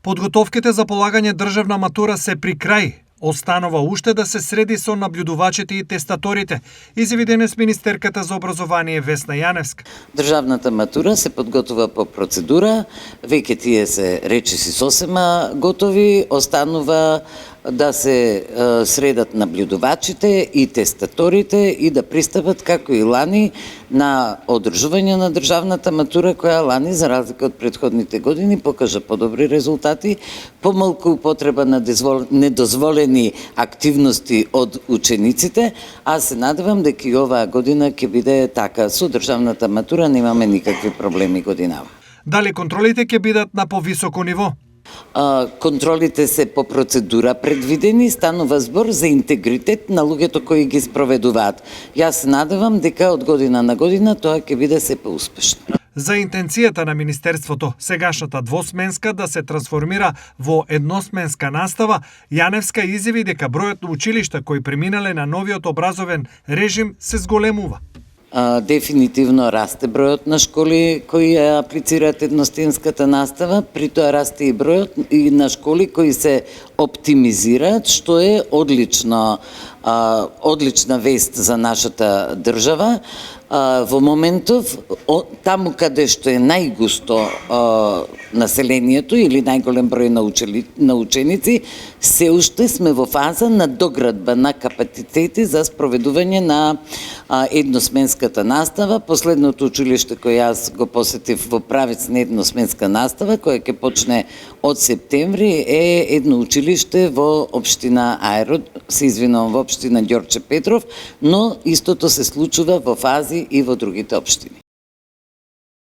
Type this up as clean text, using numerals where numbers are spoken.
Подготовките за полагање државна матура се при крај. Останува уште да се среди со наблюдувачите и тестаторите, изјави денес министерката за образование Весна Јаневска. Државната матура се подготвува по процедура, веќе тие се речиси сосема готови, останува да се средат наблюдувачите и тестаторите и да пристапат како и лани на одржување на државната матура, која лани за разлика од претходните години покажа подобри резултати, помалку употреба на недозволени активности од учениците, а се надевам дека и оваа година ќе биде така. Со државната матура немаме никакви проблеми годинава. Дали контролите ќе бидат на повисоко ниво? Контролите се по процедура предвидени, станува збор за интегритет на луѓето кои ги спроведуваат. Јас се надевам дека од година на година тоа ќе биде се поуспешно. За интенцијата на Министерството, сегашната двосменска да се трансформира во едносменска настава, Јаневска изјави дека бројот на училишта кои преминале на новиот образовен режим се зголемува. Дефинитивно расте бројот на школи кои ја аплицираат едностенската настава, при тоа расте и бројот и на школи кои се оптимизираат, што е одлична вест за нашата држава. Во моментов, таму каде што е најгусто населението или најголем број на ученици, се уште сме во фаза на доградба на капацитети за спроведување на едносменската настава. Последното училиште кој јас го посетив во правец на едносменска настава, која ќе почне од септември, е едно училиште во општина Ајрод, се извинувам, во општина Ѓорче Петров, но истото се случува во фази и во другите општини.